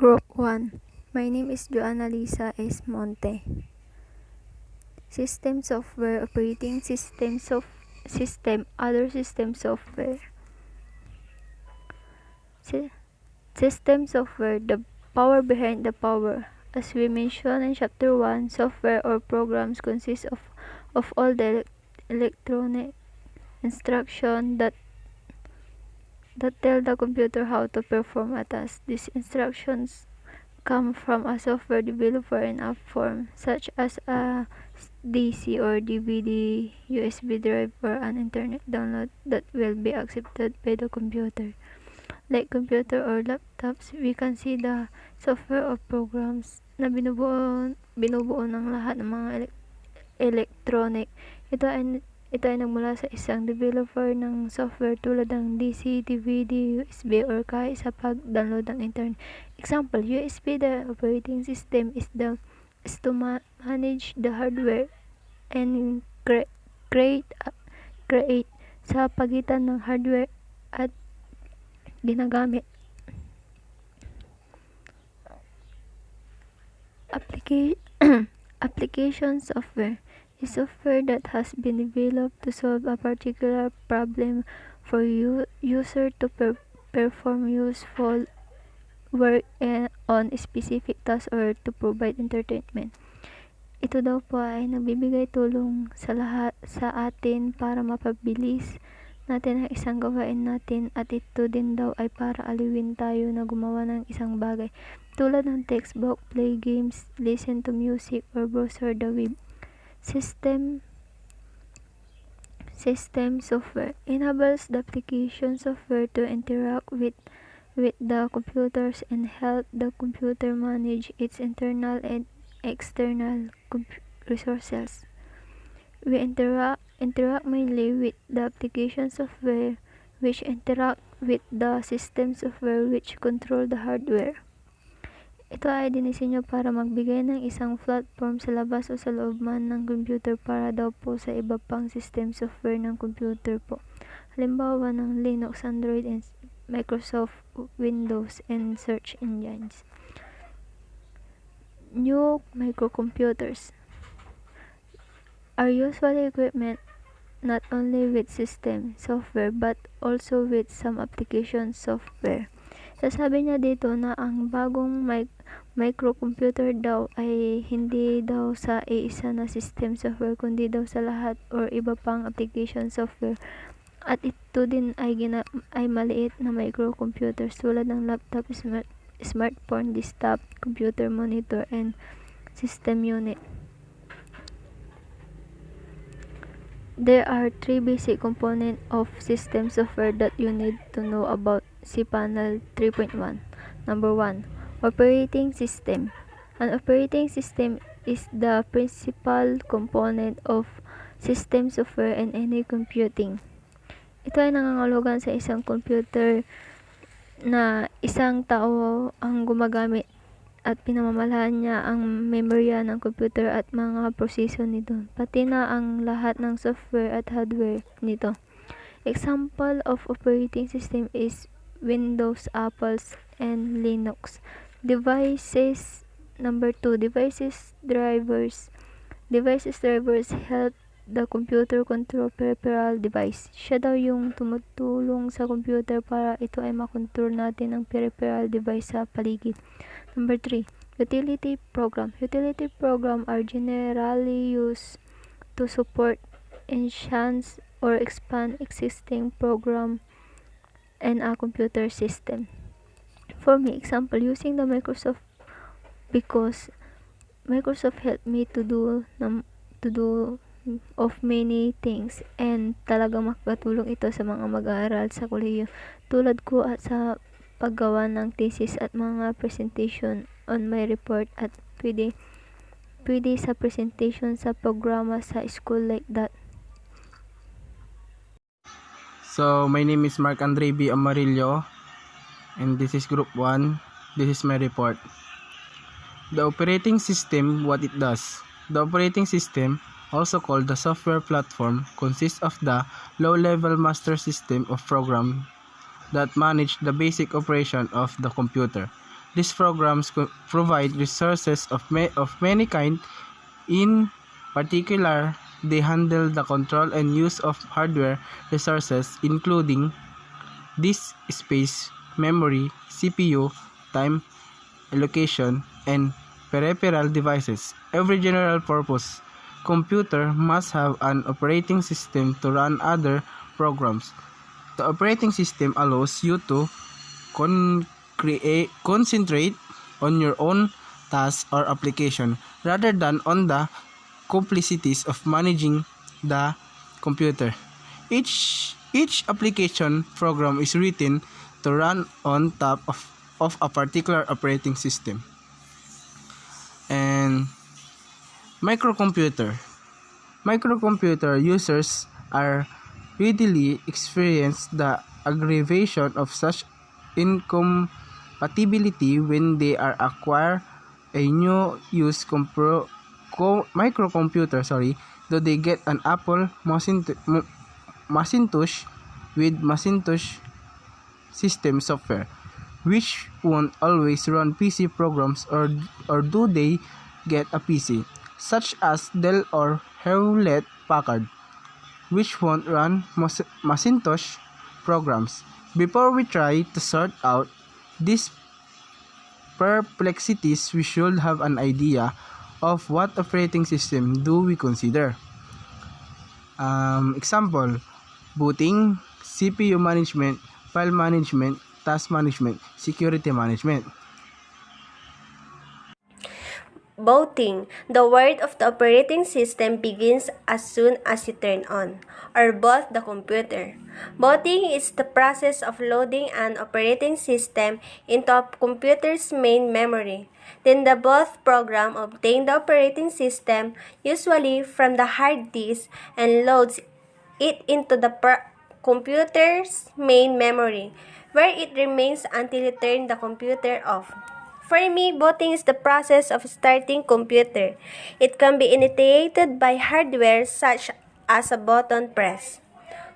Group 1. My name is Joanna Lisa S. Monte. System software, operating system, other system software. System software, the power behind the power. As we mentioned in chapter 1, software or programs consist of all the electronic instruction that tell the computer how to perform a task. These instructions come from a software developer in a form, such as a DC or DVD, USB drive, or an internet download that will be accepted by the computer. Like computer or laptops, we can see the software or programs na binubuo ng lahat ng mga electronic. Ito ay nagmula sa isang developer ng software tulad ng DC, DVD, USB, or kahit sa pag-download ng internet. Example, USB, the operating system is to manage the hardware and create sa pagitan ng hardware at ginagamit. Application software is software that has been developed to solve a particular problem for user to perform useful work on specific tasks or to provide entertainment. Ito daw po ay nagbibigay tulong sa atin para mapabilis natin ang isang gawain natin, at ito din daw ay para aliwin tayo na gumawa ng isang bagay tulad ng textbook, play games, listen to music, or browse the web. System software enables the application software to interact with the computers and help the computer manage its internal and external resources. We interact mainly with the application software, which interact with the system software, which control the hardware. Ito ay dinisenyo para magbigay ng isang platform sa labas o sa loob man ng computer para daw po sa iba pang system software ng computer po. Halimbawa ng Linux, Android, and Microsoft Windows, and search engines. New microcomputers are usually equipment not only with system software but also with some application software. Sasabi niya dito na ang bagong microcomputer daw ay hindi daw sa isa na system software kundi daw sa lahat or iba pang application software. At ito din ay maliit na microcomputers tulad ng laptop, smartphone, desktop, computer, monitor, and system unit. There are three basic components of system software that you need to know about cPanel 3.1. Number 1. Operating system. An operating system is the principal component of system software in any computing. Ito ay nangangahulugan sa isang computer na isang tao ang gumagamit at pinamamalahan niya ang memorya ng computer at mga proseso nito, pati na ang lahat ng software at hardware nito. Example of operating system is Windows, Apple, and Linux. Devices. Number 2. Devices drivers help the computer control peripheral device. Siya daw yung tumutulong sa computer para ito ay makontrol natin ang peripheral device sa paligid. Number 3. Utility program. Utility program are generally used to support, enhance, or expand existing program in a computer system. For me, example, using the Microsoft because Microsoft helped me to do of many things, and talagang makakatulong ito sa mga mag-aaral sa kolehiyo tulad ko at sa paggawa ng thesis at mga presentation on my report, at pwede sa presentation sa programa sa school like that. So, my name is Mark Andre B. Amarillo, and this is Group 1. This is my report. The operating system, what it does. The operating system, also called the software platform, consists of the low-level master system of program that manage the basic operation of the computer. These programs provide resources of many kind. In particular, they handle the control and use of hardware resources including disk space, memory, CPU, time allocation, and peripheral devices. Every general purpose computer must have an operating system to run other programs. The operating system allows you to concentrate on your own task or application rather than on the complexities of managing the computer. Each application program is written to run on top of a particular operating system. And microcomputer. Microcomputer users are readily experience the aggravation of such incompatibility when they are acquire a new use microcomputer, though they get an Apple Macintosh with Macintosh system software, which won't always run PC programs, or do they get a PC, such as Dell or Hewlett Packard, which won't run Macintosh programs. Before we try to sort out these perplexities, we should have an idea of what operating system do we consider. Example, booting, CPU management, file management, task management, security management. Booting. The word of the operating system begins as soon as you turn on or boot the computer. Booting is the process of loading an operating system into a computer's main memory. Then the boot program obtains the operating system, usually from the hard disk, and loads it into the computer's main memory, where it remains until you turn the computer off. For me, booting is the process of starting computer. It can be initiated by hardware such as a button press,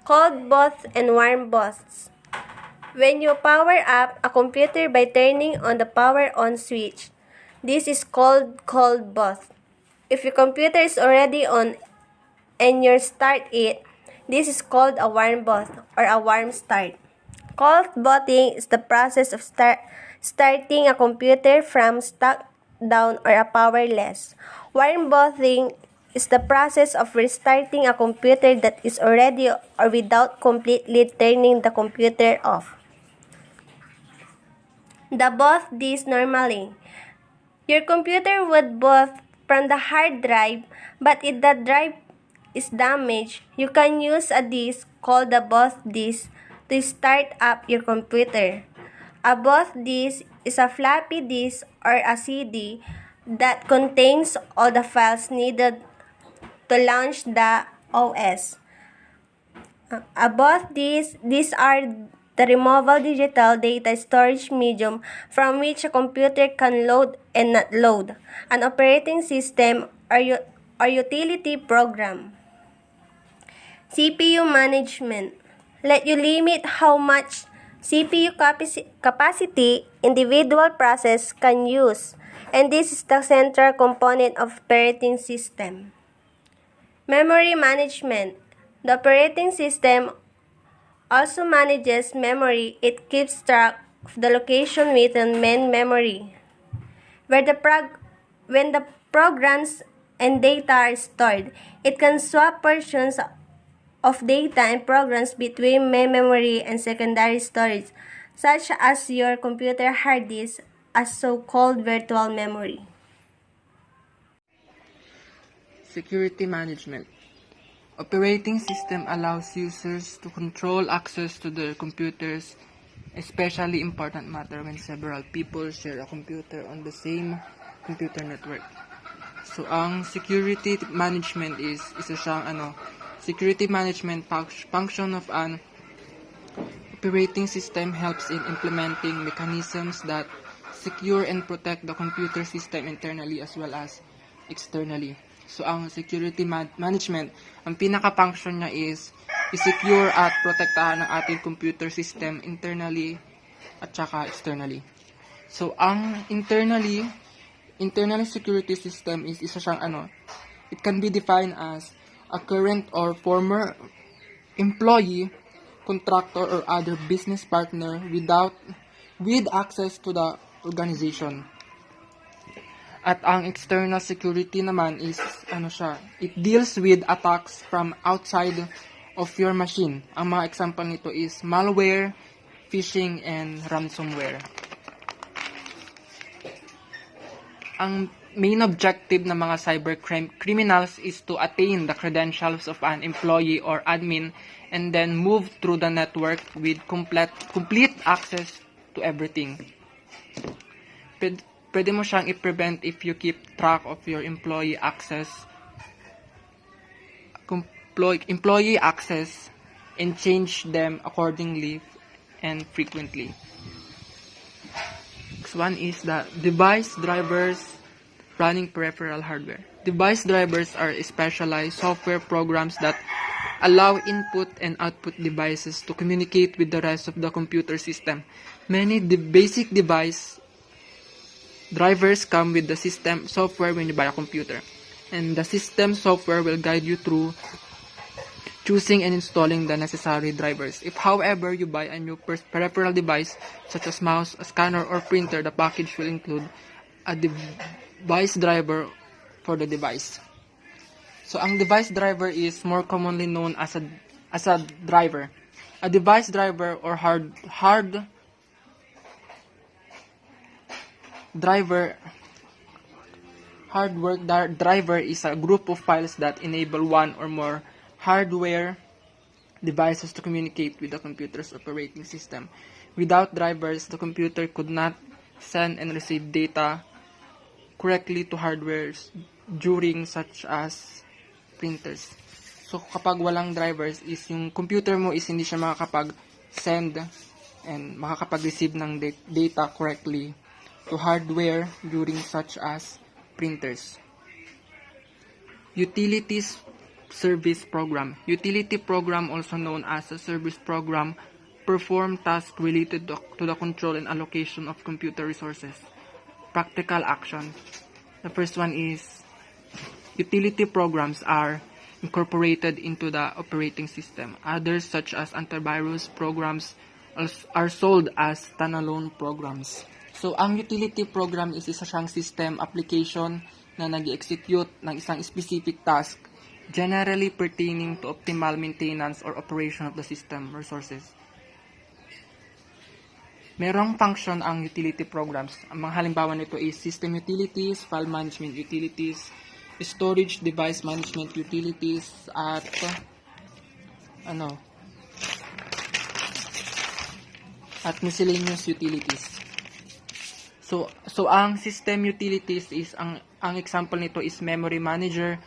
cold boot, and warm boots. When you power up a computer by turning on the power on switch, this is called cold boot. If your computer is already on and you start it, this is called a warm boot or a warm start. Cold booting is the process of starting a computer from stuck down or a powerless. Warm booting is the process of restarting a computer that is already or without completely turning the computer off. The boot this normally. Your computer would boot from the hard drive, but if the drive is damaged, you can use a disk called the boot disk to start up your computer. A boot disk is a floppy disk or a CD that contains all the files needed to launch the OS. A boot disk, these are the removable digital data storage medium from which a computer can load and not load an operating system or utility program. CPU management. Let you limit how much CPU capacity individual process can use, and this is the central component of operating system. Memory management. The operating system also manages memory. It keeps track of the location within main memory, when the programs and data are stored. It can swap portions of data and programs between main memory and secondary storage, such as your computer hard disk, as so-called virtual memory. Security management. Operating system allows users to control access to their computers, especially important matter when several people share a computer on the same computer network. So, ang security management is isa siyang security management function of an operating system helps in implementing mechanisms that secure and protect the computer system internally as well as externally. So, ang security management, ang pinaka-function niya is i-secure at protektahan ang ating computer system internally at saka externally. So, ang internally security system is isa siyang it can be defined as a current or former employee, contractor, or other business partner with access to the organization. At ang external security naman is it deals with attacks from outside of your machine. Ang mga example nito is malware, phishing, and ransomware. Ang main objective ng mga cyber criminals is to attain the credentials of an employee or admin and then move through the network with complete access to everything. Pwede mo siyang i-prevent if you keep track of your employee access and change them accordingly and frequently. Next one is the device drivers running peripheral hardware. Device drivers are specialized software programs that allow input and output devices to communicate with the rest of the computer system. Many basic device drivers come with the system software when you buy a computer, and the system software will guide you through choosing and installing the necessary drivers. If, however, you buy a new peripheral device such as mouse, a scanner, or printer, the package will include a device driver for the device. So, ang device driver is more commonly known as a driver. A device driver or hardware driver is a group of files that enable one or more hardware devices to communicate with the computer's operating system. Without drivers, the computer could not send and receive data correctly to hardwares during such as printers. So, kapag walang drivers is yung computer mo is hindi siya makakapag-send and makakapag-receive ng data correctly to hardware during such as printers. Utilities service program. Utility program, also known as a service program, perform tasks related to the control and allocation of computer resources. Practical action. The first one is utility programs are incorporated into the operating system. Others, such as antivirus programs, are sold as standalone programs. So, ang utility program is isa siyang system application na nag-execute ng isang specific task, generally pertaining to optimal maintenance or operation of the system resources. Merong function ang utility programs. Ang mga halimbawa nito is system utilities, file management utilities, storage device management utilities, at miscellaneous utilities. So ang system utilities is ang example nito is memory manager,